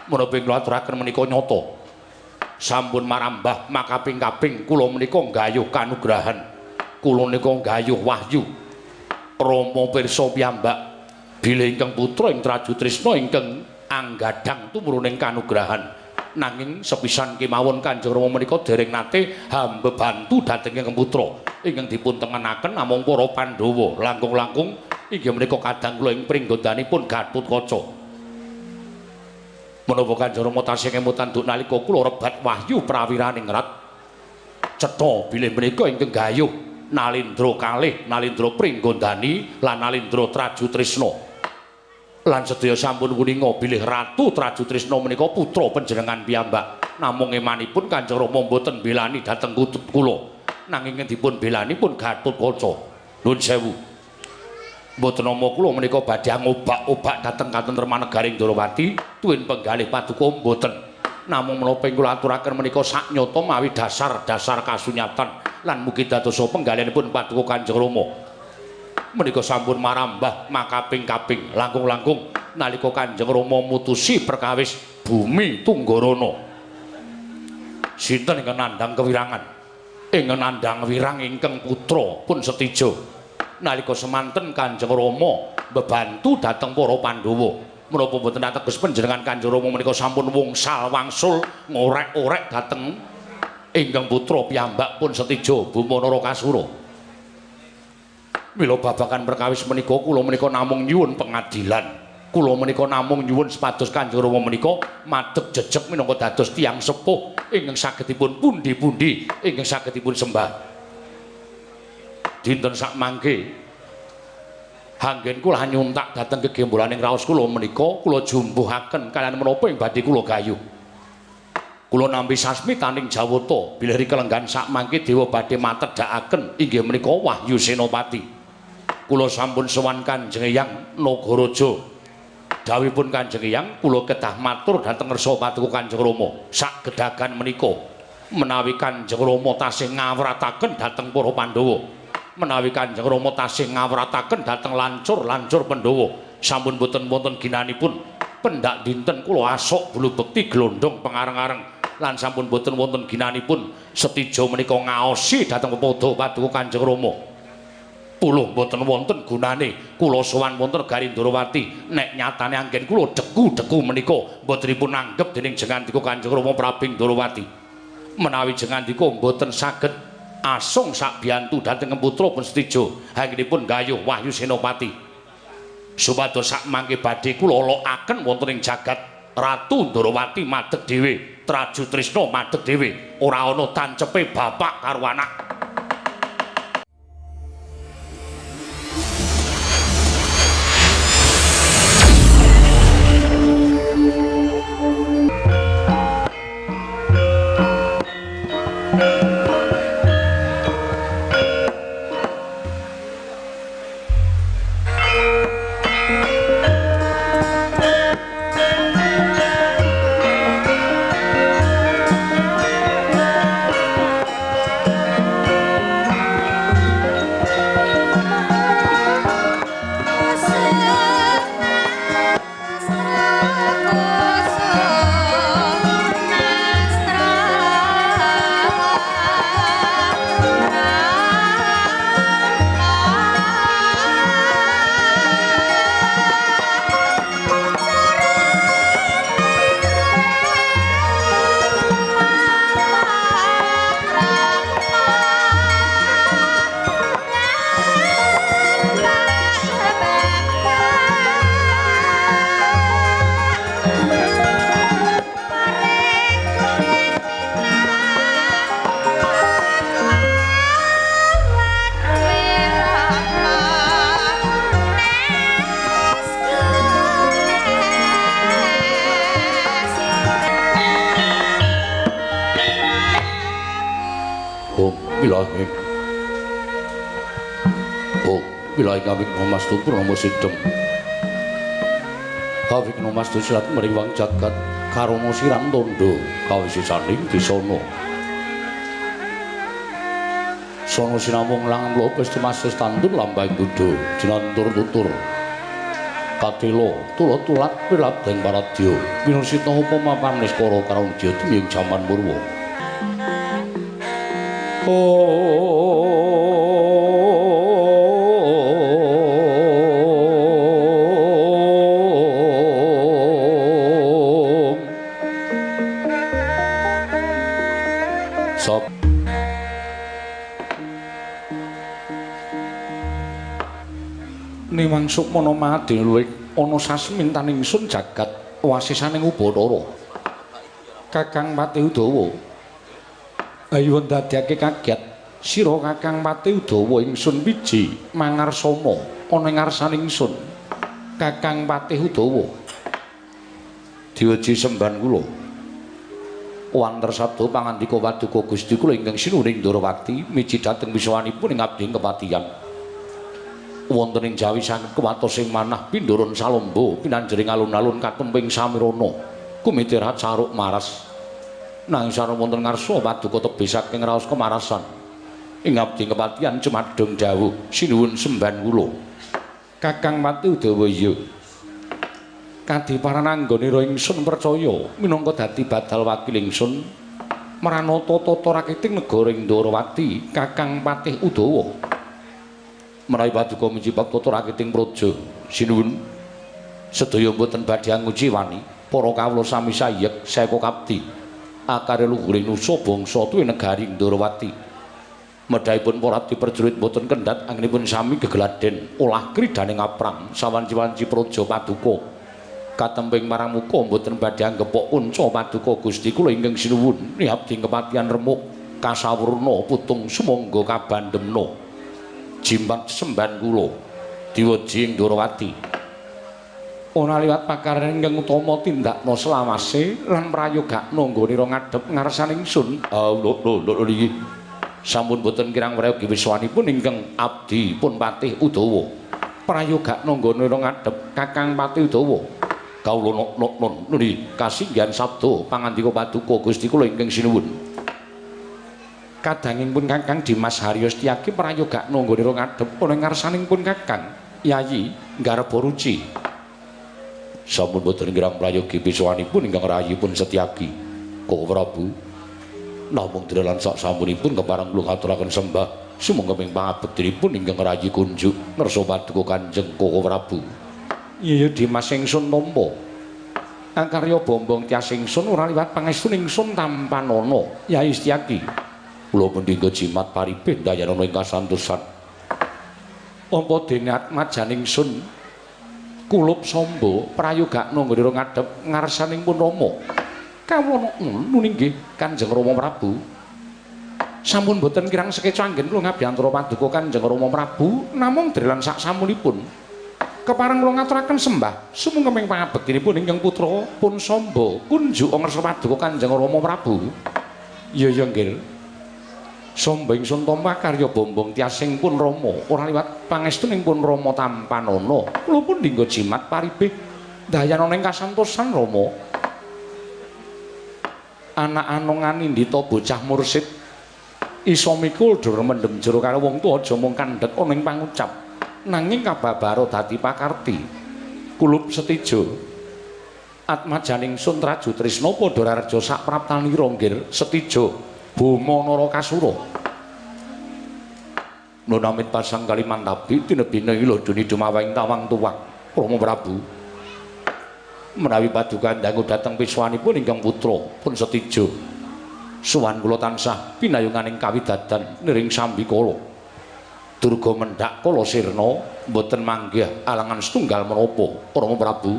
Menapa kula aturaken menika nyata. Sampun marambah makaping-kaping kula menika nggayuh kanugrahan. Kula menika nggayuh wahyu. Rama pirsa piyambak bilih ingkang putra ing Traju Trisna ingkang anggadhang tumruning kanugrahan. Nanging sepisan kemawon Kanjeng Rama menika dereng nate hambebantu dhateng ingkang putra ingkang dipun tengenaken namung para Pandhawa. Langkung-langkung inggih menika kadang kula ing pringgondanipun Gatotkaca. Menapa Kanjeng Rama tasih kemutan duk nalika kula rebat wahyu prawiraning rat cetha bilih menika ingkang gayuh Nalindra kalih, Nalindra Pringgondani lan Nalindra Traju Trisna. Lan sedaya sampun kuninga bilih Ratu Traju Trisna menika putra panjenengan piyambak. Namung emanipun Kanjeng Rama mboten belani dhateng kula. Nanging dipun belani pun Gatotkaca. Nuwun sewu. Mboten nama kula menika badhe ngobak-obak dhateng katentremaning negaring Ndrawati, tuwin penggalih paduka mboten. Namung menapa kula aturaken menika saknyata mawi dasar-dasar kasunyatan lan mugi dadosa penggalihipun paduka Kanjeng Rama. Menika sampun marambah makaping-kaping langkung-langkung nalika Kanjeng Rama mutusi perkawis Bumi Tunggarana. Sinten ingkang nandhang kewirangan? Ingkang nandhang wirang ingkang putra pun Setija. Nalika semanten Kanjeng Rama bebantu dhateng para Pandhawa. Menapa boten ateges panjenengan Kanjeng Rama menika sampun wungsal wangsul ngorek-orek dhateng ingkang putra piyambak pun Setija Buma Narakasura. Mila babagan perkawis menika kula menika namung nyuwun pengadilan. Kula menika namung nyuwun sepados Kanjeng Rama menika madheg jejeg minangka dados tiyang sepuh ingkang saged dipun pundi-pundi ingkang saged dipun sembah. Dinten sak mangke anggen kula nyuntak dhateng kegembolaning raos kula menika kula jumbuhaken kaliyan menapa ing badhe kula gayuh. Kula nampi sasmitaning Jawata bilih rikelenggan sak mangke dewa badhe matedhakaken inggih menika Wahyu Senopati. Kula sampun sowan Kanjeng Hyang Nagaraja. Dawuhipun Kanjeng Hyang kula kedah matur dhateng ngersa paduka Kanjeng Rama. Sak gedhagan menika menawi Kanjeng Rama tasih ngawrataken dhateng para Pandhawa. Menawi Kanjeng Rama tasih ngawrataken dhateng lancur-lancur Pandhawa, sampun boten wonten ginanipun pendak dinten kula asok bulu bekti glondhong pengareng-areng lan sampun boten wonten ginanipun Setija menika ngaosi dhateng pepodo paduka Kanjeng Rama. Puluh boten wonten gunane kula sowan wonten Negari Ndrawati nek nyatane anggen kula deku-deku menika botenipun anggep dening jengandika Kanjeng Rama Prabing Ndrawati. Menawi jengandika boten saged asung sak biyantu dhateng putra pun Setija anggenipun gayuh Wahyu Senopati. Supados sak mangke badhe kula lokaken wonten ing jagat Ratu Ndrawati madeg dhewe, Traju Trisna madeg dhewe, ora ana tancepe bapak karo anak. Wilahe kawigna mastu Purnama Sidhem. Kawigna mastu sirat mriwang jagat karana sirang tandha kawisisaning disana. Sono sinamung lang mlopes tumases tantun lambang duda jinantur tutur. Katila tulat-tulat piladeng paradya winasita pemapan niskara karo Widya tuming jaman murwa. Sop Niwang Sukmana Madya luwih ana sasmintaning ingsun jagat wasisaning Ubathara. Kakang Patih Udawa ayo ndadekake kaget sira Kakang Patih Udawa ingsun wiji mangarsana ana ing ngarsaning ingsun. Kakang Patih Udawa diweji semban kula wonten sabda pangandika Paduka Gusti kula ingkang sinuhing Ndarawati miji dhateng wiswanipun ing abdi kepatihan wonten ing Jawi saged kewatos ing manah pindharan salomba pinanjering alun-alun katemping samirana kumitirat saruk maras nanging sareng wonten ngarsa Paduka tebih saking raos kemarasan ing abdi kepatihan cumadung dawuh sinuwun semban kula Kakang Patih Udawa iya kadiparan anggonira ingsun percaya minangka dadi badal wakil ingsun maranata tata rakiting negara ing Ndarawati Kakang Patih Udawa menawi Paduka mijibak tata rakiting praja sinuwun sedaya boten badhe nguji wani para kawula sami sayek seka kapti akare luhuring nusa bangsa tuwi negari Ndarawati medhaipun para abdi prajurit boten kendhat anggenipun sami gegeladen olah kridaning aprang sawanci-wanci praja Paduka katemping marang muka mboten badhe anggepok unca Paduka Gusti kula ingkang sinuwun abdi kepatihan remuk kasawurna putung sumangga kabandhemna jimbat semban kula diweji ing Ndarawati ana liwat pakaryan ingkang utama tindakna selawase lan prayogakna nggonira ngadhep ngarsaning ingsun lho iki sampun boten kirang prayogi wiswanipun ingkang abdi pun Patih Udawa prayogakna nggonira ngadhep Kakang Patih Udawa kawula non nuli kasinggihan sabda pangandika Paduka Gusti kula ingkang sinuwun kadangipun Kakang Dimas Haryo Setyaki prayogakna nggonira ngadhep ana ngarsanipun Kakang Yayi Garba Ruci sampun boten kirang prayogi wiswanipun ingkang rayipun Setyaki Koko Prabu namung dalan sak sampunipun kepareng kula ngaturaken sembah sumangga ping pangabektinipun ingkang rayi kunjuk ngersa Paduka Kanjeng Koko Prabu. Iya Dimas ingsun tampa angkarya bombong tias ingsun ora liwat pangestuning ingsun tampanana Yai Setyaki kula pendhingga jimat paribeh dayanana ing kasantosan apa dene atmajaning ingsun kulup samba prayogakna nggone ngadhep ngarsanipun Rama kawula nunggih Kanjeng Rama Prabu sampun boten kirang sekeca anggen kula ngabdi antara Paduka Kanjeng Rama Prabu namung dalan sak samunipun kepareng kula ngaturaken sembah sumangga ping pangabektinipun ingkang putra pun Samba kunjuk ngersa Paduka Kanjeng Rama Prabu. Iya nggih. Samba ingsun tampa karya bombong tiasing pun Rama ora liwat pangestuning pun Rama tampanana. Kula pun dinggo jimat paribeh dayanana ing kasantosan Rama. Anak anongane ndita bocah mursid isa mikul dur mendem jero karo wong tuwa aja mung kandhek ana ing pangucap. Nanging kababaro dadi pakarti kulup setijo atmajaning sun traju tresna padha rareja sak praptanira nggir setijo Bama Narakasura nunamit pasang Kalimantabi tinebine ila duni dumawing tawang tuwak Rama Prabu menawi Paduka dangu dhateng piswanipun ingkang putra pun setijo suwan kula tansah pinayunganing kawidadan niring sambikala Durga mendhak kala sirna mboten manggih alangan setunggal menapa Rama Prabu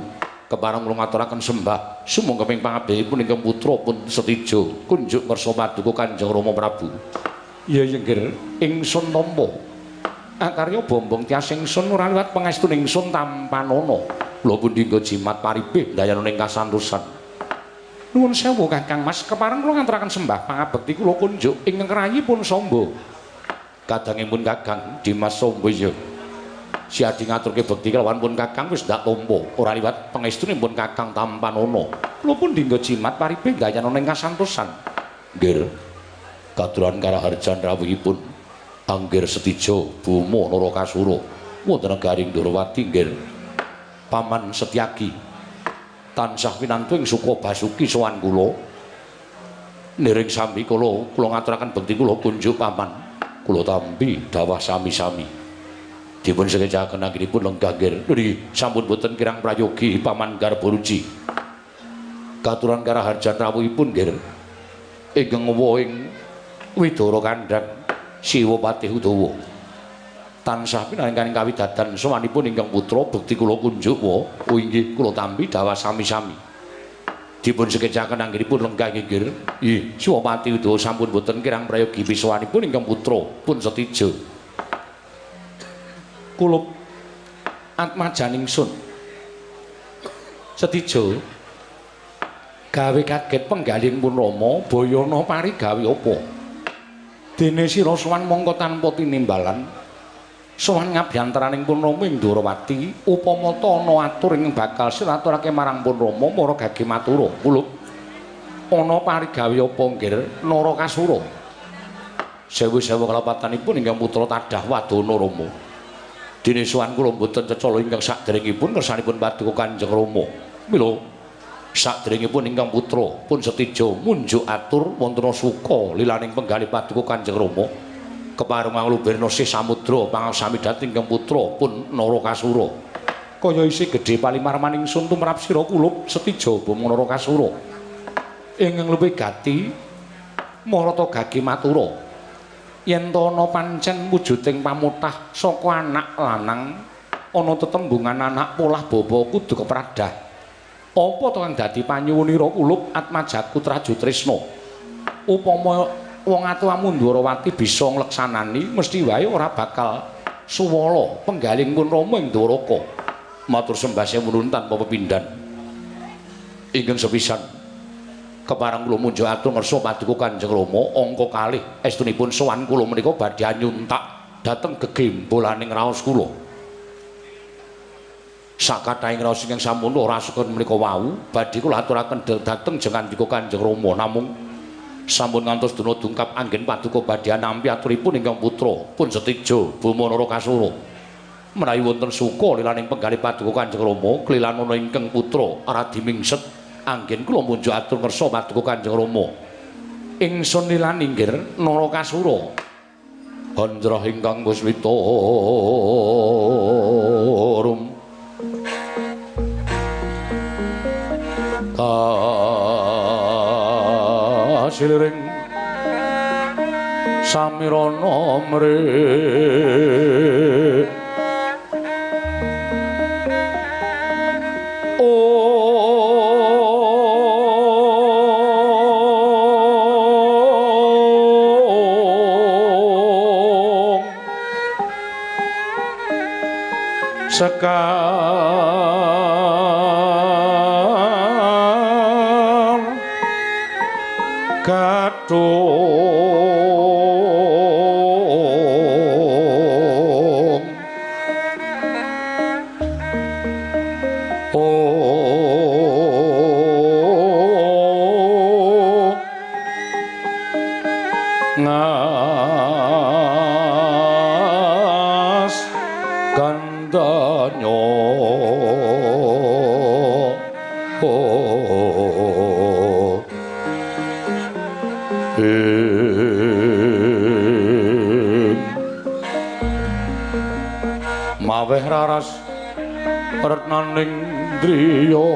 kepareng kula ngaturaken sembah sumangga ping pangabehipun ingkang putra pun setijo kunjuk ngersa Paduka Kanjeng Rama Prabu. Iya nggih ingsun tampa akarya bombong tias ingsun ora liwat pangestuning ingsun tampanana kula pun dinggo jimat paribeh dayanana ing kasantosan. Nuwun sewu Kakang Mas kepareng kula ngaturaken sembah pangabekti kula kunjuk ingkang rayi pun Samba. Kadangipun Kakang Dimas Samba iya siadi ngaturke bekti kelawan pun Kakang wis ndak tampa ora liwat pangestunipun Kakang tampanana kula pun dinggo jimat paribeh dayanana ing kasantosan nggih katuran karaharjan rawuhipun Anggir Setija Bama Narakasura wonten negaring Ndarawati nggih Paman Setyaki tansah pinantu ing Suka Basuki sowan kula. Niring sami kula ngaturaken bekti kula kunjuk paman. Kula tampi dawah sami-sami. Dipun sekecaken anggenipun lenggah nggir. Nggih sampun boten kirang prayogi Paman Garbaruci. Katuran karaharjan rawuhipun nggir. Ingkang wa ing Widara Kandhang Siwa Patih Udawa. Tansah pinaningkaning kawidadan sawanipun ingkang putra bekti kula kunjuk wa. Oh inggih kula tampi dawah sami-sami. Dipun sekecaken anggenipun lenggah nggir. Nggih, Siwapati Udawa sampun boten kirang prayogi wiswanipun ingkang putra pun Setija. Kulup atmajaning sun. Setija gawe kaget penggalih pun Rama, bayana parigawe apa? Dene sira sowan mongko tanpa tinimbalan. Sowan ngabiyantaraning pun Rama ing Dwarawati, upama ta ana atur ing bakal siraturake marang pun Rama mara gage matura. Kulup ana parigawe apa nggir Narakasura? Sewu-sewu kalapatanipun ingkang putra Tadah Wadana Rama. Dene sowan kula mboten cecala ingkang saderengipun kersanipun Paduka Kanjeng Rama. Mila saderengipun ingkang putra pun Setija munjuk atur wonten suka lilaning penggalih Paduka Kanjeng Rama. Kepareng Alubirna Sih Samudra pangasami dhateng ingkang putra pun Narakasura. Kaya isih gedhe palimarmaning sun tumrap sira Kulup Setija Bama Narakasura. Ingkang luwih gati marata gage matura. Yen ta ana pancen wujuding pamutah saka anak lanang ana tetembungan anak polah baba kudu kepradah. Apa to kang dadi panyuwunira Kulup Atmajaku Traju Tresna? Upama wong atuwamu Dwarawati bisa ngleksanani mesti wae ora bakal suwala penggaling pun Rama ing Dwaraka. Matur sembah sewu tanpa pepindhan. Ingkang sepisan kepareng kula munjuk atur ngersa Paduka Kanjeng Rama angka kalih estunipun sowan kula menika badhe anyuntak dhateng gegembolaning raos kula. Sakathahing raos ingkang sampun ora seken menika wau badhe kula aturaken dhateng Paduka Kanjeng Rama namung sampun ngantos dina dungkap anggen Paduka badhe nampi aturipun ingkang putra pun Setija Bama Narakasura. Menawi wonten suka lilaning penggalih Paduka Kanjeng Rama klilan ana ingkang putra Radi Mingset anggen kula munjuk atur ngersa Paduka Kanjeng Rama. Ingsun lilan inggir Narakasura. Handrah ingkang Puswita rum kasiliring samirana mrih sekar katung ngas gandanya maweh raras retnaning driya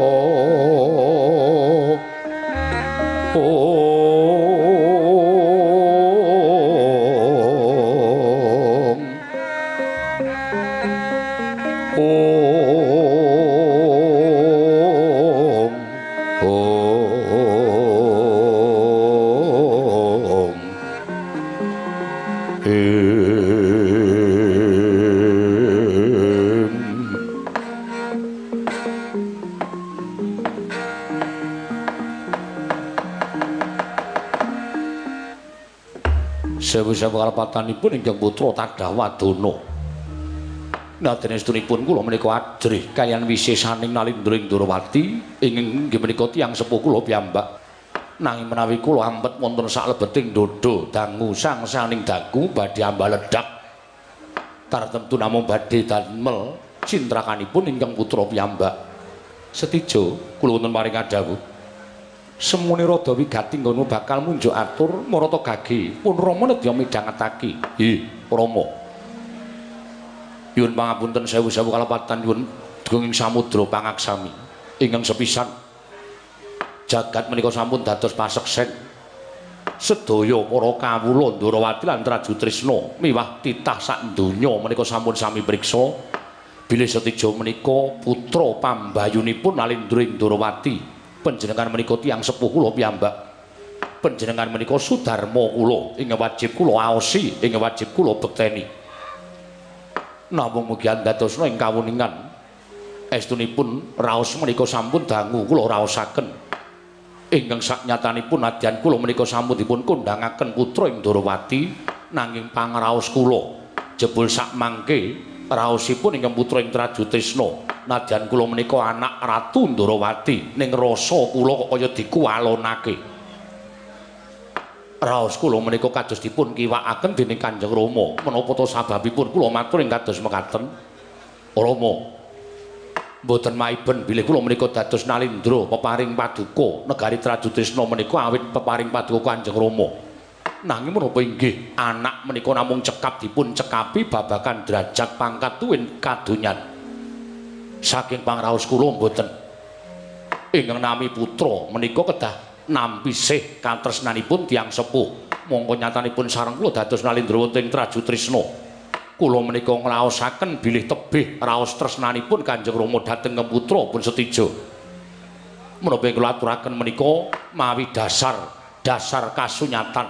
sewu-sewu kalepatanipun ingkang putra Tadah Wadana. Nadyan estunipun kula menika ajrih kaliyan wisesaning Nalindra ing Dwarawati ingkang inggih menika tiyang sepuh kula piyambak. Nanging menawi kula ampet wonten saklebeting dodo dangu sangsaning dagu badhe ambaledak tartemtu namung badhe damel cintrakanipun ingkang putra piyambak. Setijo kula wonten paring adhawuh. Semune rada wigati ngono bakal munjuk atur marata gage pun Rama nedya midhangetake. Rama. Nyuwun pangapunten sewu-sewu kalepatan nyuwun duging samudra pangaksami. Ingkang sepisan jagat menika sampun dados paseksen. Sedaya para kawula Ndrawati lan Traju Trisna miwah titah sak donya menika sampun sami priksa bilih Setija menika putra pambayunipun Nalindra Ndrawati. Panjenengan menika tiyang sepuh kula piyambak. Panjenengan menika sudarma kula ing wajib kula aosi, ing wajib kula bekteni. Namung mugi andadosna ing kawuningan estunipun raos menika sampun dangu kula raosaken. Ingkang saknyatanipun nadyan kula menika sampun dipun kondhangaken putra ing Ndrawati nanging pangraos kula jebul sak mangke raosipun ingkang putra ing Traju Trisna nadyan kula menika anak Ratu Ndrawati ning rasa kula kok kaya dikualonake. Raos kula menika kados dipun kiwakaken dening Kanjeng Rama menapa ta sababipun kula matur ing kados mekaten. Rama mboten maiben bilih kula menika dados Nalindra peparing paduka negari Traju Trisna menika awit peparing paduka Kanjeng Rama. Nanging menapa inggih anak menika namung cekap dipun cekapi babagan derajat pangkat tuwin kadonyan. Saking pangraos kula mboten ingkang nami putra menika kedah nampi sih katresnanipun tiyang sepuh. Mongko nyatanipun sareng kula dados Nalindra wonten Traju Trisna. Kula menika ngraosaken bilih tebih raos tresnanipun Kanjeng Rama dhateng putra pun Setija. Menapa kula aturaken menika mawi dasar kasunyatan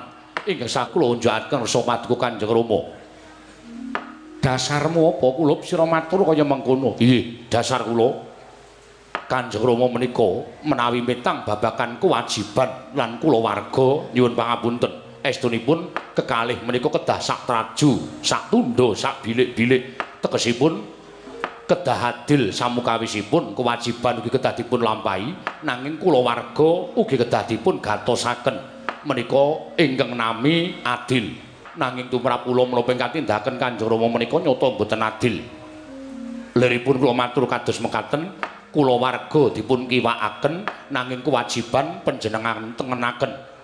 ingkang sakula unjukaken rasa paduka Kanjeng Rama. Dasarmu apa kula sira matur kaya mengkono? Nggih, dasar kula Kanjeng Rama menika menawi metang babagan kewajiban lan kulawarga nyuwun pangapunten. Estunipun kekalih menika kedah sak traju, sak tundha, sak bilik-bilik tegesipun kedah adil samukawisipun kewajiban ugi kedah dipun lampahi nanging kulawarga ugi kedah dipun gatosaken menika ingkang nami adil nanging tumrap kula menapa ingkang tindakan Kanjeng Rama menika nyata boten adil. Liripun kula matur kados mekaten kulawarga dipun kiwakaken nanging kewajiban panjenengan tengenaken.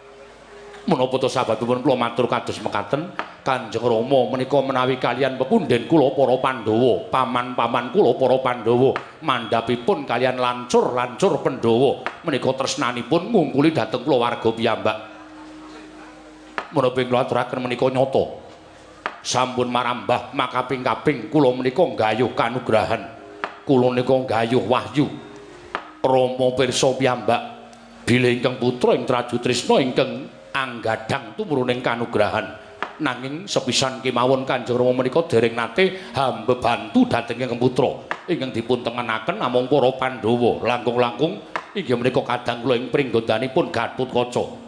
Menapa to sababipun kula matur kados mekaten Kanjeng Rama menika menawi kaliyan pepundhen kula para Pandhawa paman-paman kula para Pandhawa mandhapipun kaliyan lancur Pandhawa menika tresnanipun ngungkuli dhateng kulawarga piyambak. Menapa kula aturaken menika nyata sampun marambah makaping-kaping kula menika nggayuh kanugrahan kula menika nggayuh wahyu Rama pirsa piyambak bilih ingkang putra ing Traju Trisna ingkang anggadhang tumruning kanugrahan nanging sepisan kemawon Kanjeng Rama menika dereng nate hambebantu dhateng ingkang putra ingkang dipun tengenaken namung para Pandhawa langkung-langkung inggih menika kadang kula ing pringgondanipun Gatotkaca.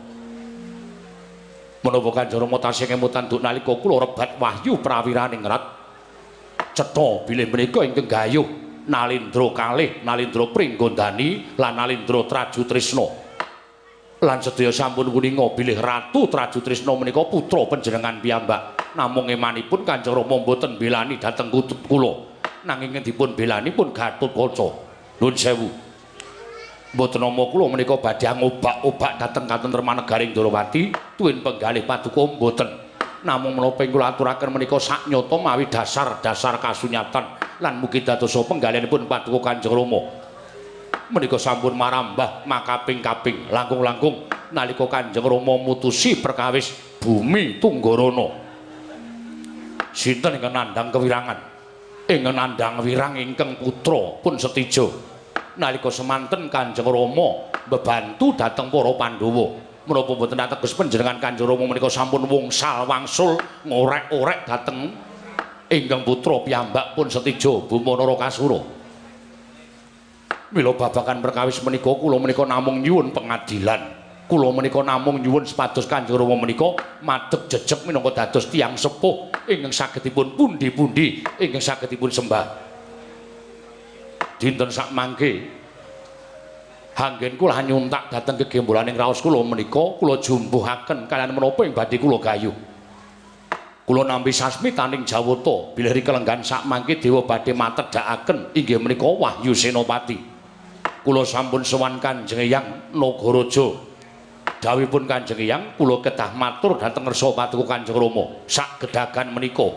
Menapa Kanjeng Rama tasih kemutan duk nalika kula rebat wahyu prawiraning rat cetha bilih menika ingkang gayuh Nalindra kalih Nalindra Pringgondani lan Nalindra Traju Trisna. Lan sedaya sampun kuninga bilih Ratu Traju Trisna menika putra panjenengan piyambak. Namung emanipun Kanjeng Rama mboten belani dhateng kula. Nanging dipun belani pun Gatotkaca. Nuwun sewu. Mboten nama kula menika badhe ngobak-obak dhateng katentreman negaring Ndrawati tuwin penggalih paduka mboten. Namung menapa kula aturaken menika saknyata mawi dasar kasunyatan lan mugi dadosa penggalihipun paduka Kanjeng Rama. Menika sampun marambah makaping-kaping langkung-langkung nalika Kanjeng Rama mutusi perkawis Bumi Tunggarana. Sinten ingkang nandhang kewirangan? Ingkang nandhang wirang ingkang putra pun Setija. Nalika semanten Kanjeng Rama bebantu dhateng para Pandhawa. Menapa boten ateges panjenengan Kanjeng Rama menika sampun wangsul ngorek-orek dhateng ingkang putra piyambak pun Setija Buma Narakasura. Mila babagan perkawis menika kula menika namung nyuwun pengadilan. Kula menika namung nyuwun sepados Kanjeng Rama menika madhep jejeg minangka dados tiyang sepuh ingkang saged dipun pundi-pundi ingkang saged dipun sembah. Dinten sak mangke anggen kula nyuntak dhateng kegembolaning raos kula menika kula jumbuhaken kaliyan menapa ing badhe kula gayuh. Kula nampi sasmitaning Jawata bilih kelenggan sak mangke dewa badhe matedhakaken inggih menika Wahyu Senopati. Kula sampun sowan Kanjeng Hyang Nagaraja. Dawuhipun Kanjeng Hyang kula kedah matur dhateng ngersa paduka Kanjeng Rama. Sak gedhagan menika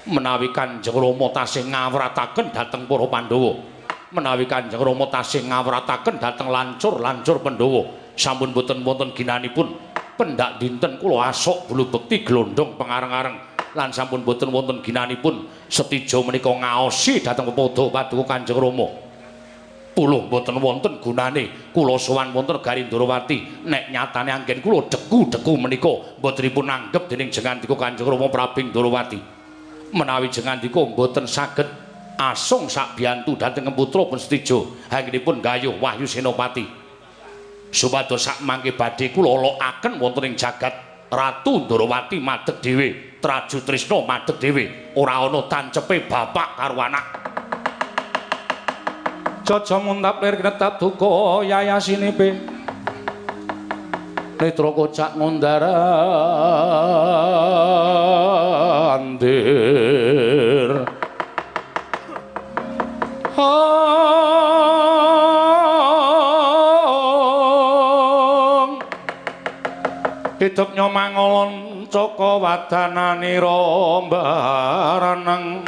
menawi Kanjeng Rama tasih ngawrataken dhateng para Pandhawa. Menawi Kanjeng Rama tasih ngawrataken dhateng lancur Pandhawa. Sampun boten wonten ginanipun pendak dinten kula asok bulu bekti glondhong pengareng-areng. Lan sampun boten wonten ginanipun setija menika ngaosi dhateng pepada paduka Kanjeng Rama. Kula boten wonten gunane kula sowan wonten Garindrawati nek nyatane anggen kula deku-deku menika botenipun anggep dening jengandika Kanjeng Rama Prabing Ndrawati. Menawi jengandika boten saged asung sak biyantu dhateng putra pun setija anggenipun gayuh Wahyu Senopati. Supados sak mangke badhe kula lokaken wonten ing jagat Ratu Ndrawati madeg dhewe. Traju Trisna madeg dhewe ora ana tancepe bapak karo anak. Jaja muntap lir kinetap duka yayasinipe netra kocak ngondarandir hidup nyomangolon Caka wadananira mbaraneng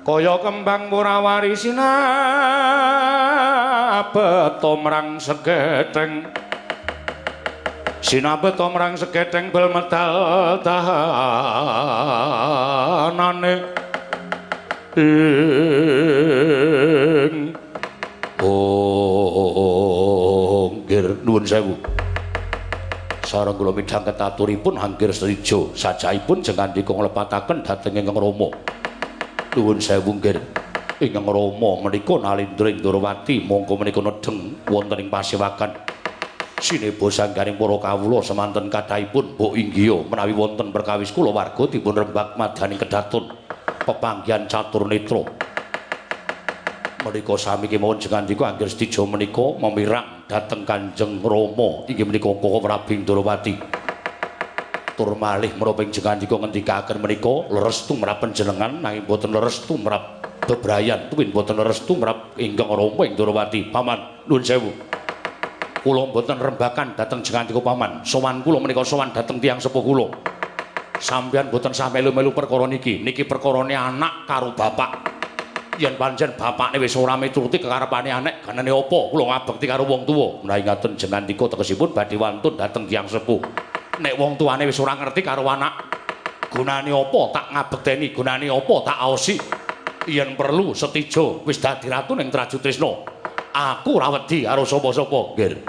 kaya kembang murawari sinabet mrang segetheng bel medal tahanane ing nggih nuwun sewu. Sareng kula midhang ketaturipun hanggir sedija sajaipun jengandika nglepataken dhateng Ingkang Rama. Nuwun sewu nggih. Ingkang Rama menika nalindring Ndrawati mongko menika nedheng wonten ing pasewakan. Sineba sanggaring para kawula semanten kathahipun mbok inggih menawi wonten perkawis kula warga dipun rembag madaning kedatun pepanggihan catur netra. Menika sami kemawon jengandika angger sedija menika memirang dhateng Kanjeng Rama inggih menika Koko Prabing Ndrawati. Tur malih menapa ing jengandika ngendikaken menika leres tumrap panjenengan nanging boten leres tumrap bebrayan tuwin boten leres tumrap Ingkang Rama ing Ndrawati. Paman nuwun sewu. Kula boten rembakan dhateng jengandika paman. Sowan kula menika sowan dhateng tiyang sepuh kula. Sampeyan boten sah melu-melu perkara niki. Niki perkarane anak karo bapak. Yen pancen bapakne wis ora mituruti kekarepane anek, ganane apa kula ngabekti karo wong tuwa. Menawi ngaten jengandika tegesipun badhe wantun dhateng tiyang sepuh. Nek wong tuane wis ora ngerti karo anak, gunane apa tak ngabekteni, gunane apa tak aosi. Yen perlu setija wis dadi ratu ning Traju Trisna. Aku ora wedi karo sapa-sapa, nggih.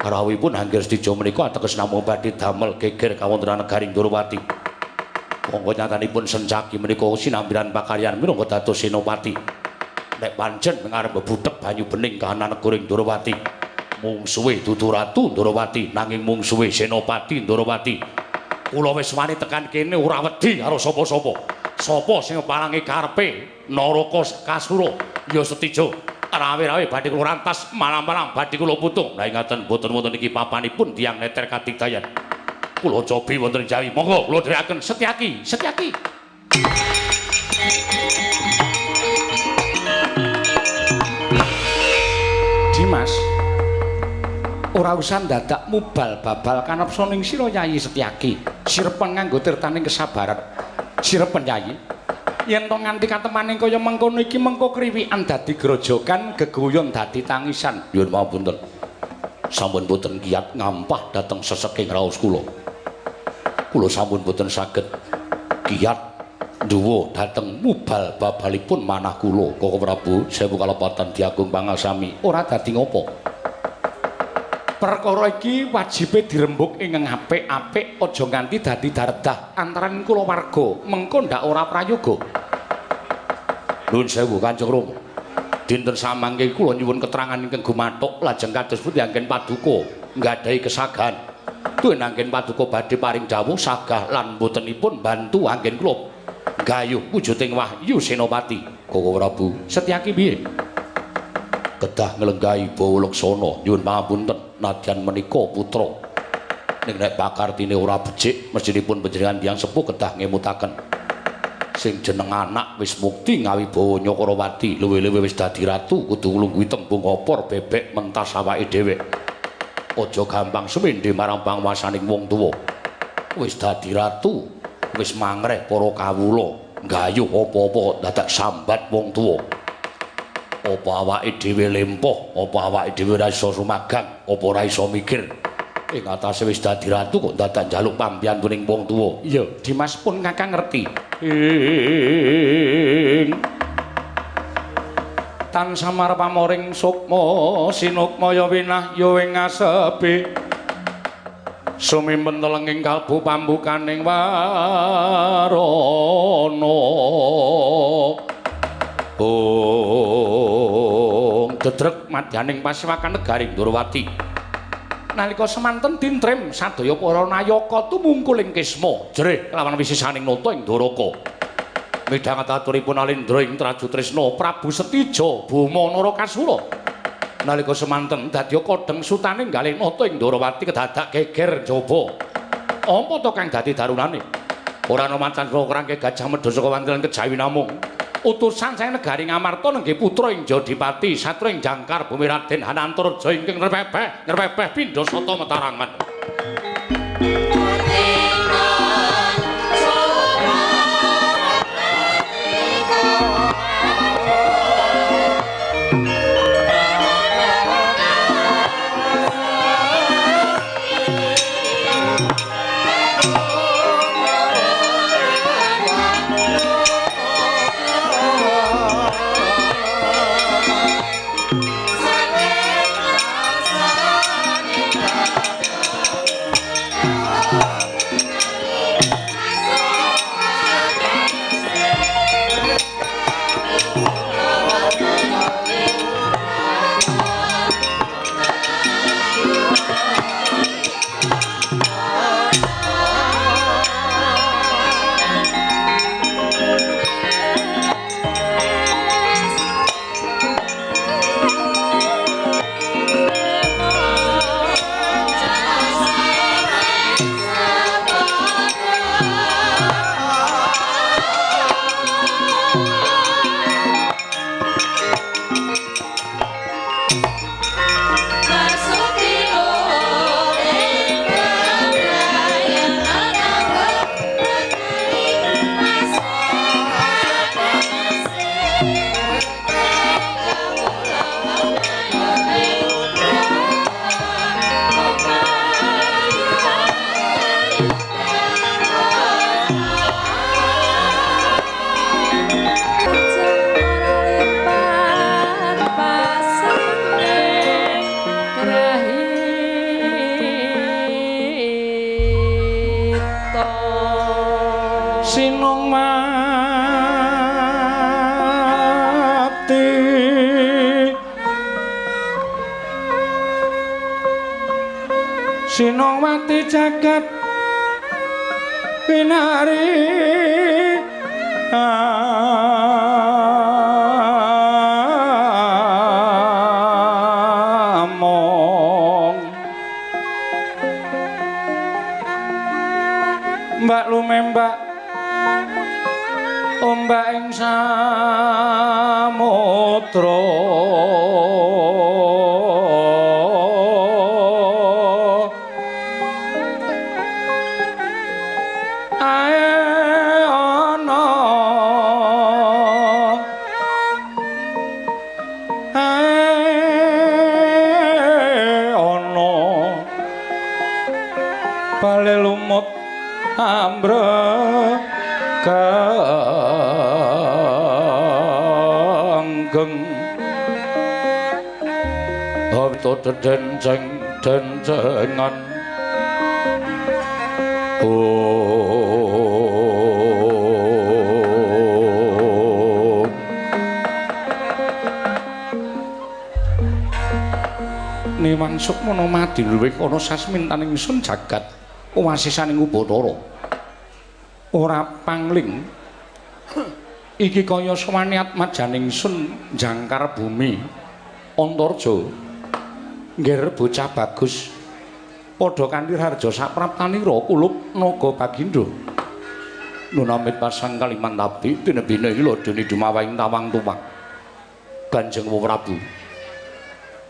Rawuhipun angger sedija menika ateges namung badhe damel geger kawontenan negaring Ndrawati. Monggo nyatanipun sencaki menika sinambiran pakaryan minangka dados senopati. Nek pancen ngarep bebudhek banyu bening kahanan negoring Ndrawati. Mungsuhe dudu Ratu Ndrawati nanging mungsuhe Senopati Ndrawati. Kula wis wani tekan kene ora wedi karo sapa-sapa. Sapa sing palangi karepe Naraka Kasura ya setija. Rawe-rawe badhe kula rantas malam-malam badhe kula putung. Lah ngaten boten wonten iki papanipun tiyang neter katigdayan. Kula cobi wonten Jawi. Monggo kula dherekaken Setyaki. Dimas. Ora usah dadak mubal babal kanepsa ning sira Yayi Setyaki. Sirepen nganggo tirtaning kesabaran. Sirepen Yayi. Yen to nganti katemaning kaya mengkono iki mengko kriwikan dadi grojogan, geguyon dadi tangisan. Nyuwun pamunten. Sampun boten kiyat ngampah dhateng seseking raos kula. Kula sampun boten saged kiyat nduwa dhateng mubal babalipun manah kula. Koko Prabu sewu kalepatan diagung pangasami. Ora dadi ngopo. Perkara iki wajibe dirembuk ing apik-apik aja nganti dadi daredah antaraning kula warga. Mengko ndak ora prayoga. Nuwun sewu Kanjeng Rama. Dinten samangke kula nyuwun keterangan ingkang gumathuk lajeng kados pundi anggen paduka nggadahi kesagahan. Duwen anggen paduka badhe paring dawuh sagah lan botenipun bantu anggen kula gayuh wujuding Wahyu Senopati. Koko Prabu Setyaki piye? Kedah nglenggahi Bawa Laksana nyuwun pangapunten nadyan menika putra ning nek pakartine ora becik mestinipun panjenengan tiyang sepuh kedah ngemutaken sing jeneng anak wis mukti ngawi bawa Nyakrawati luwe-luwe wis dadi ratu kudu nglungguhi tembung opor bebek mentas awake dhewe aja gampang sumendhe marang panguwasaning wong tuwa wis dadi ratu wis mangreh para kawula nggayuh apa-apa dadak sambat wong tuwa apa awake dhewe lempoh apa awake dhewe ora iso sumagang apa ora iso mikir ing atase wis dadi ratu kok dadak njaluk pambiyantuning wong tuwa iya Dimas pun kakang ngerti tan samar pamoring sukma sinukmaya winah ya ing ngasepi sumimpen telenging kalbu pambukaning warana dedreg madyaning pasiwakan negari Ndrawati nalika semanten dintrem sadaya para nayaka tumungkul ing kisma jerih kelawan wisisaning nata ing Dwaraka midhanget aturipun Alendra ing Traju Trisna Prabu Setija Bama Narakasura nalika semanten dadya kodheng sutaning galih nata ing Ndrawati kedadak geger jaba apa to kang dadi darunane ora ana macan krangke Gajah Medha saka wantilan kejawi namung utusan saking negari Ngamarta nenggih putra ing Jodipati satra ing Jangkar Bumi Raden Hanantarja ingkang ngrepeh pindha sata metarangan Sinongwati jagat pinari among mbak lumembak ombak ing samudra dencengan Niwang Sukmana madi luwih ana sasmintaning sun jagat wasisaning Ubatara ora pangling iki kaya sawaniat majaning sun Jangkar Bumi Antarja ngger bocah bagus padha kanthi harja sapraptanira kulup naga Bagindo. Nunamit pasang kaliman tapi tinebine iki lho dene dumawahing tawang tuwang. Kanjeng Prabu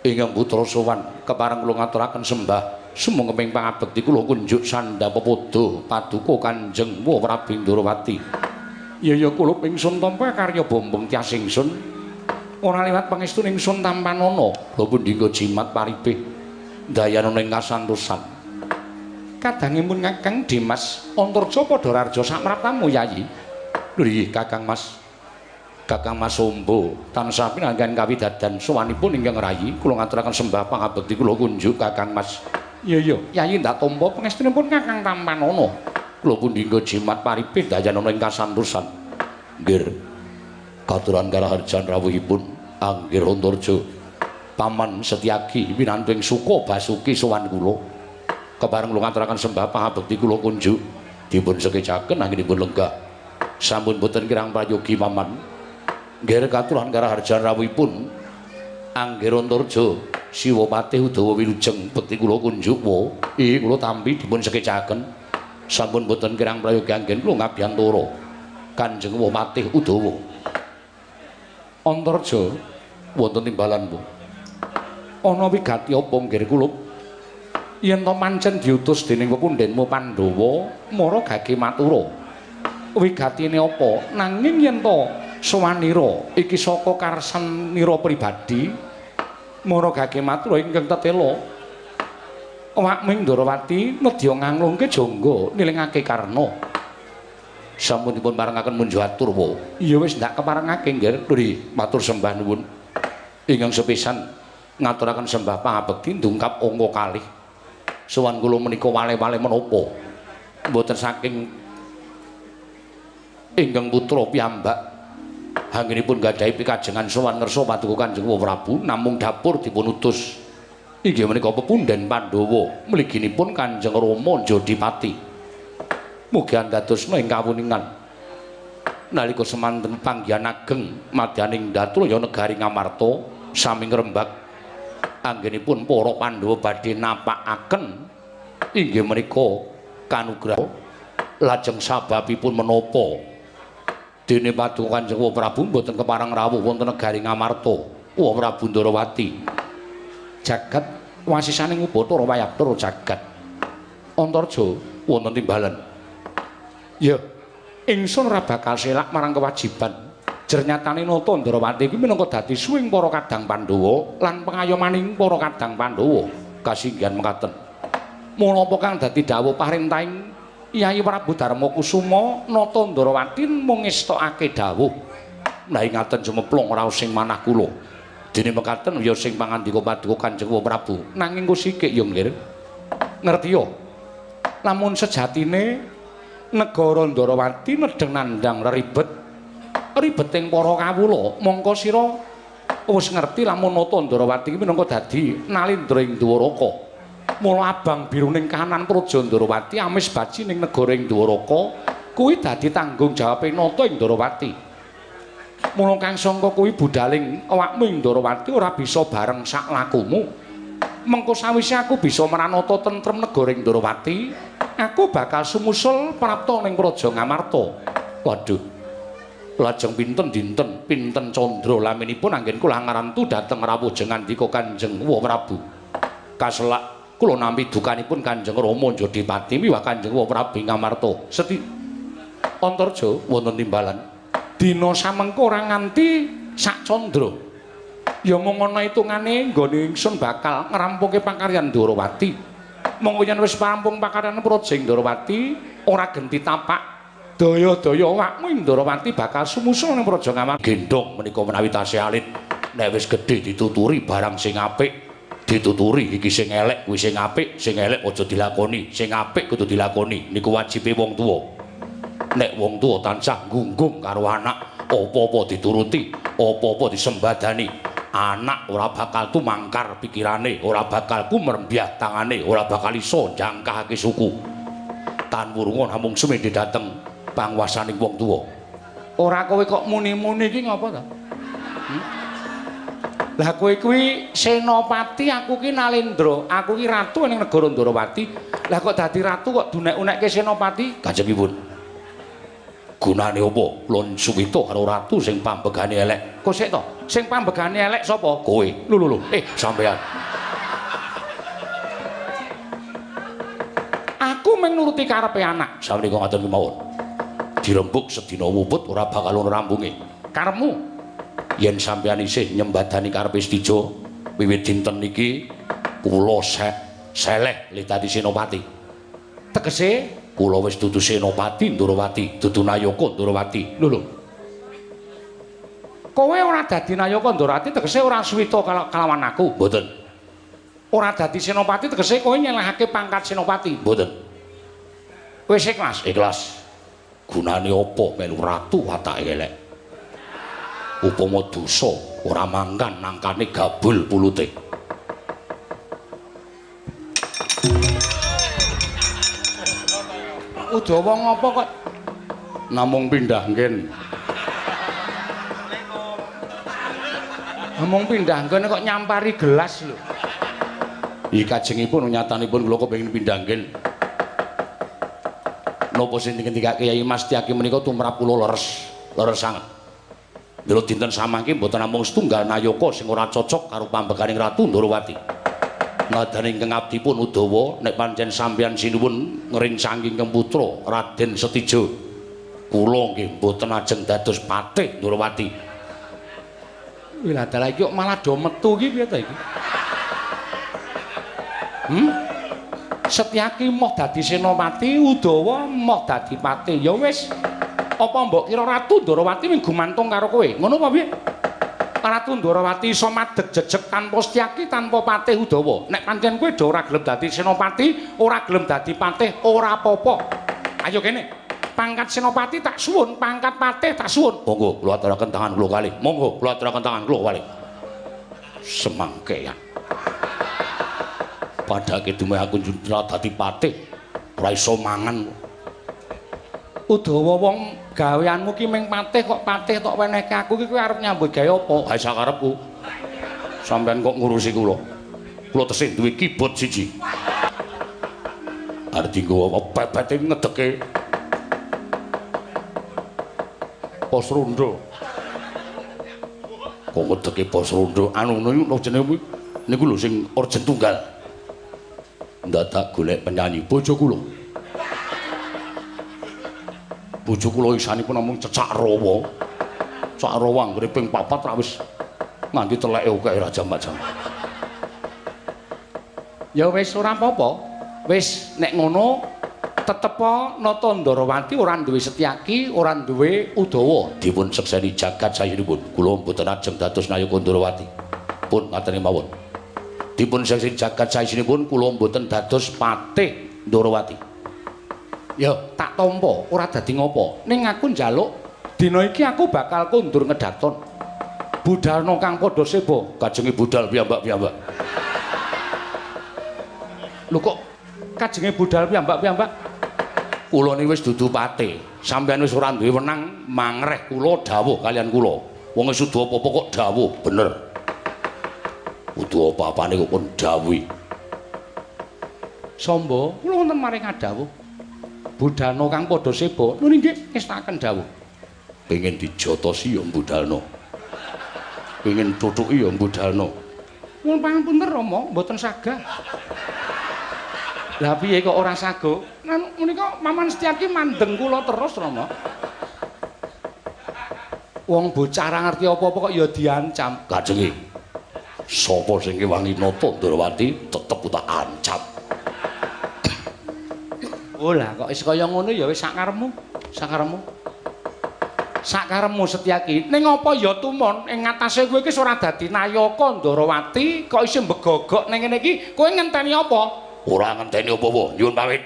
ingkang putra sowan kepareng kula ngaturaken sembah sumengkeping pangabekti kula kunjuk sandha pepodo paduka Kanjeng Prabu Ndrawati. Ya kula ingsun tampa karya bombong tias ingsun ora liwat pangestu ingsun tampanana lha pundika jimat paribeh dayana ing kasantosan. Kadangipun Kakang Dimas Antarja padha raja samraptamu Yayi. Nggih Kakang Mas. Kakang Mas Ombo tansah pinanggan kawidadan sowanipun ingkang rayi kula ngaturaken sembah pangabekti kula kunjuk Kakang Mas. Iya Yayi ndak tampa pangestunipun Kakang Tampanana. Kula pundika jimat paribeh dayanana ing kasantosan. Nggih. Katuran karaharjan rawuhipun Anggir Antarja. Paman Setyaki pinantu ing Suka Basuki sowan kula. Kepareng kula ngaturaken sembah pangabekti kula kunjuk dipun sekecaken anggenipun lenggah. Sampun boten kirang prayogi paman. Nggih katuran karaharjan rawuhipun Anggir Antarja Siwapati Udawa Wilujeng bekti kula kunjuk wa kula tampi dipun sekecaken. Sampun boten kirang prayogi anggen kula ngabiyantara Kanjeng Wapati Udawa. Antarja wonten timbalan Bu. Ana wigati apa nggih kula? Yen to pancen diutus dening pepundhenmu Pandhawa mara gage matura. Wigatine apa? Nanging yen to sowanira iki saka karsanira pribadi mara gage matura ingkang tetela. Awakming Ndrawati nedya nganglungke jangga nilingake karna. Sampun dipun parengaken munjo atur wa. Iya wis ndak keparengake nggih. Nggih, matur sembah nuwun. Ingkang sepisan ngaturaken sembah pangabekti ndungkap angka kalih. Sowan kula menika wale-wale menapa mboten saking ingkang putra piyambak anggenipun gadhahi pikajengan sowan ngersa paduka Kanjeng Prabu namung dapur dipun utus inggih menika pepundhen Pandhawa mliginipun Kanjeng Rama Jodipati mugi andadosna ing kawuningan nalika semanten panggihan ageng madyaning Datraya negari Ngamarta sami ngrembak anggenipun para Pandhawa badhe napakaken inggih menika kanugraha lajeng sababipun menapa dene paduka Kanjeng Prabu mboten kepareng rawuh wonten negari Ngamarta wa Prabu Ndrawati jagat wasisaning Ubatara Wayaptara jagat Antarja wonten timbalan ya ingsun ora bakal selak marang kewajiban jernyatane nata Ndrawati kuwi minangka dadi suwing para kadang Pandhawa lan pengayomaning para kadang Pandhawa kasinggihan mekaten. Mula apa kang dadi dawuh parentahing Kyai Prabu Darmakusuma nata Ndrawati mung ngestokake dawuh. Nah ngaten jumeplung raos sing manah kula. Dene mekaten ya sing pangandika paduka Kanjeng Prabu. Nanging kusikik ya nggih. Ngerti ya? Lamun sejatine negara Ndrawati nedheng nandhang reribet ribeting para kawula mongko sira wis ngerti lamun nata Ndrawati iki minangka dadi nalindra ing Dwaraka mula abang biruning kahanan praja Ndrawati amis baji ning negara ing Dwaraka kuwi dadi tanggung jawabe nata ing Ndrawati mula kang sangka kuwi budaling awakmu ing Ndrawati ora bisa bareng sak lakumu mengko sawise aku bisa maranata tentrem negara ing Ndrawati aku bakal sumusul prapta ning praja Ngamarta waduh lajeng pinten dinten pinten candra laminipun anggen kula ngarantu dhateng rawuh jengandika Kanjeng Prabu kaselak kula nampi dukanipun Kanjeng Rama Jodipati miwah Kanjeng Prabu Ngamarta seti Antarja wonten timbalan dina samengko ora nganti sak candra ya mung ana hitungane nggone ingsun bakal ngrampunge pakaryan Ndrawati monggo yen wis rampung pakaryan praja Ndrawati ora genti tapak daya-daya awakmu Ndrawati bakal sumusul ning praja Ngamarta. Gendhong menika menawi tasih alit nek wis gedhe dituturi barang sing apik, dituturi iki sing elek kuwi sing apik, sing elek aja dilakoni, sing apik kudu dilakoni. Niku wajibe wong tuwa. Nek wong tuwa tansah gunggung karo anak, apa-apa dituruti, apa-apa disembadani. Anak ora bakal tumangkar pikirane, ora bakal kumrembyah tangane, ora bakal iso jangkahake suku. Tan wurunga namung semene dateng pangwasaning wong tuwa. Ora kowe kok muni-muni iki ngapa ta? Lah kowe kuwi senopati, aku ki Nalendra, aku ki ratu ning negara Ndarawati. Lah kok dadi ratu kok dunek-unekke senopati? Kanjengipun. Gunane apa? Lon Suwita karo ratu sing pambegane elek. Kok sik to? Sing pambegane elek sapa? Kowe. Lho. Sampean. Aku mung nuruti karepe anak. Sameneika ngoten kemawon. Dirembuk sedina wuput ora bakal ono rampunge. Karepmu yen sampeyan isih nyembadani karepe Setijo wiwit dinten niki kula seleh litadi senopati. Tegese kula wis dudu senopati Ndarawati, dudu nayaka Ndarawati. Lho. Kowe ora dadi nayaka Ndarawati tegese ora suwita kalawan aku, mboten. Ora dadi senopati tegese kowe nyelehake pangkat senopati, mboten. Wis ikhlas? Ikhlas. Gunane apa melu ratu watake elek? Upama dosa ora mangkan nangkane gabul pulute. Udawa ngopo kok namung pindah nggen. Namung pindah nggen kok nyampari gelas lho. Iki kajengipun nyatanipun kula kepengin pindah nggen. Napa sing ngendikake Kyai Mas Tyaki menika tumrap kula leres sanget. Mila dinten samangke mboten namung setunggal nayaka sing ora cocok karo pambekaning Ratu Ndarawati. Nadane ingkang abdipun Udawa nek pancen sampeyan sinuwun ngringsang ingkang putra Raden Setijo. Kula nggih mboten ajeng dados patih Ndarawati. Lha dalah iki kok malah do metu iki piye ta iki? Setyaki moh dadi senopati, Udawa moh dadi patih. Ya wis, apa mbok kira Ratu Ndarawati mung gumantung karo kowe? Ngono apa piye? Ratu Ndarawati iso madeg jejeg tanpa Setyaki, tanpa patih Udawa. Nek pancen kowe do ora gelem dadi senopati, ora gelem dadi patih, ora apa-apa. Ayo kene. Pangkat senopati tak suwun, pangkat patih tak suwun. Monggo kula aturaken tangan kula kalih. Monggo kula aturaken tangan kula kalih. Semangkean. Padake dumeh aku njuntra dadi patih ora iso mangan. Udawa wong gaweanmu ki ming patih kok patih tok wenehke aku ki kowe arep nyambut gawe apa? Ha sakarepku. Sampeyan kok ngurusi kula. Kula tesih duwe kibot siji. Arep nggawa pepete ngedeke pos rondo. Kok ngedeke pos rondo anu niku jenenge niku lho sing urgen tunggal. Ndadak golek penyanyi bojo kula. Bojo kula isanipun namung cecak rawa. Cecak rawa anggere ping 4 ra wis nganti teleke akeh ra jam-jam. Ya wis ora apa-apa. Wis nek ngono tetep nata Ndarawati ora duwe Setyaki, ora duwe Udawa. Dipun sekseni jagat sayenipun. Kula mboten ajeng dados nayaka Ndarawati. Pun ngaten mawon. Dipun sekseni jagat sayenipun kula mboten dados patih Ndarawati. Ya tak tampa ora dadi ngopo. Ning aku njaluk dina iki aku bakal kondur ngedaton. Budalna kang padha seba, kajenge budal piyambak-piyambak. Lho kok kajenge budal piyambak-piyambak? Kula niki wis dudu patih. Sampeyan wis ora duwe wenang mangreh kula dawuh kalian kula. Wong wis dudu apa-apa kok dawuh, bener. Kudu apa-apane kok pun dawuhi. Samba, kula wonten maring dawuh. Budalna kang padha seba, lho nggih ngestaken dawuh. Pengen dijotosi ya budalna. Pengen tutuki ya budalna. Wong pangapunten Rama, mboten sagah. Lah piye kok ora sago? Menika Maman Setyaki mandeng kula terus Rama. Wong bocah ora ngerti apa-apa kok ya diancam. Kajenge. Sapa sing kewangi nata Ndarawati tetep tak ancam. Oh lah kok wis kaya ngono ya wis sakarepmu, sakarepmu. Sakarepmu Setyaki. Ning apa ya tumon ing ngatasé kowe iki ora dadi nayaka Ndarawati kok isih mbegogok ning ngene iki, kowe ngenteni apa? Ora ngenteni apa-apa, nyuwun pamit.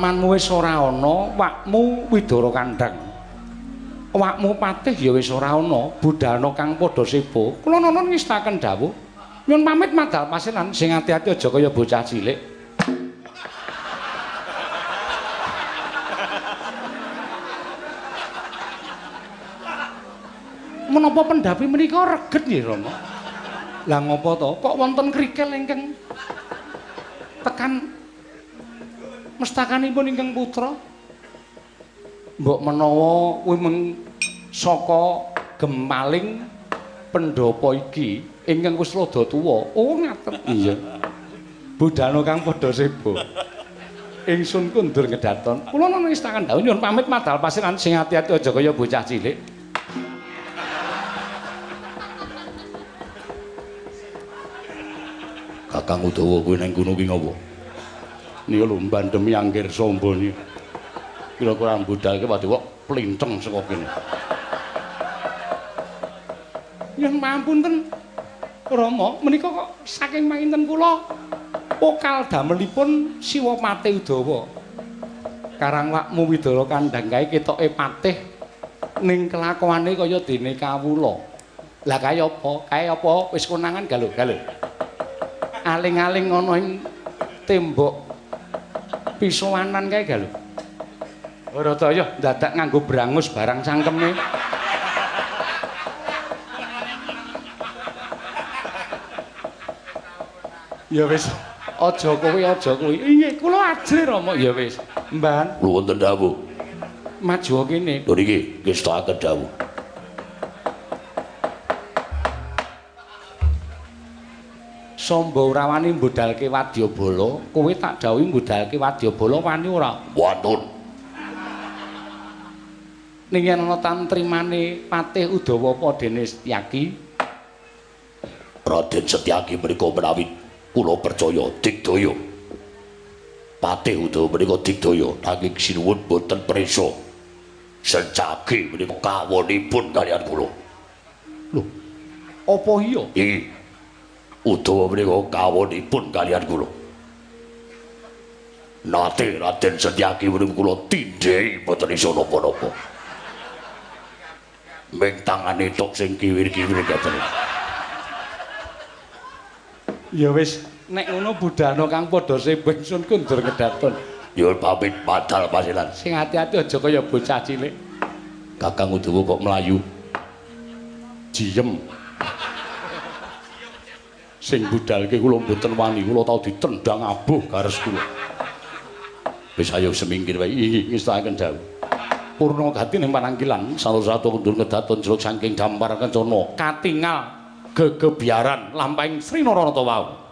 pamanmu wis ora ana, wakmu Widara Kandhang. Awakmu patih ya wis ora ana, budana kang padha sebo. Kula nuwun ngestaken dawuh. Nyun pamit madal pasilan sing ati-ati aja kaya bocah cilik. Menapa pendhapi menika reget nggih Rama? Lah ngapa to? Kok wonten krikil ingkang tekan mestakanipun ingkang putra? Mbok menawa kuwi mung saka gempaling pendhapa iki ingkang wis rada tuwa. Oh ngaten. Iya. Budana kang padha sebo. Ingsun kundur ngedaton. Kula nuwun istakan dawuh nyuwun pamit madal pasiran sing ati-ati aja kaya bocah cilik. Kakang Udawa kuwi nang kono ki ngopo? Nika lho mbandemi anggir sombo niki. Kira-kira budalke padhe kok plinteng saka kene. Yen mampunten Rama, menika kok saking manginten kula pokal damelipun Siwa Patih Udawa. Karang wakmu Widara Kandhang kae ketoke patih ning kelakuane kaya dene kawula. Lah kaya apa? Kae apa wis konangan galuh-galuh. Aling-aling ana ing tembok pisowanan kae galuh. Ora ta ya dadak nganggo brangus barang cangkeme. Ya wis, aja kuwi. Nggih, kula ajri Rama. Ya wis, Mban. Lho wonten dawuh. Maju kene. Lho niki ngestakaken dawuh. Samba ora wani mbudalke wadyabala, kowe tak dhawuhi mbudalke wadyabala wani ora? Wonten. Ning yen ana tantrimane Patih Udawa apa dene Setyaki? Raden Setyaki menika menawi kula percaya digdaya. Patih Udawa menika digdaya nanging sinuwun boten prisa. Setyaki menika kawonipun kaliyan kula. Lho, apa iya? Iki Udawa menika kawonipun kaliyan kula. Nate Raden Setyaki menika kula tindhai boten isa napa-napa. Ming tangane tok sing kiwir-kiwir ngaten. Ya wis, nek ngono budana kang padha sebo ingsun kundur ngedaton. Nyuwun pamit madal pasilan. Sing ati-ati aja kaya bocah cilik. Kakang Udawa kok mlayu. Diem. Sing budalke kula mboten wani, kula tau ditendang abuh gares kula. Wis ayo semingkir wae iki ngestakaken dawuh. Purna gati ning panangkilan salah satu kundur ngedaton jeluk saking dampar kencana katingal gegebiaran lampahing Sri Naranata wau.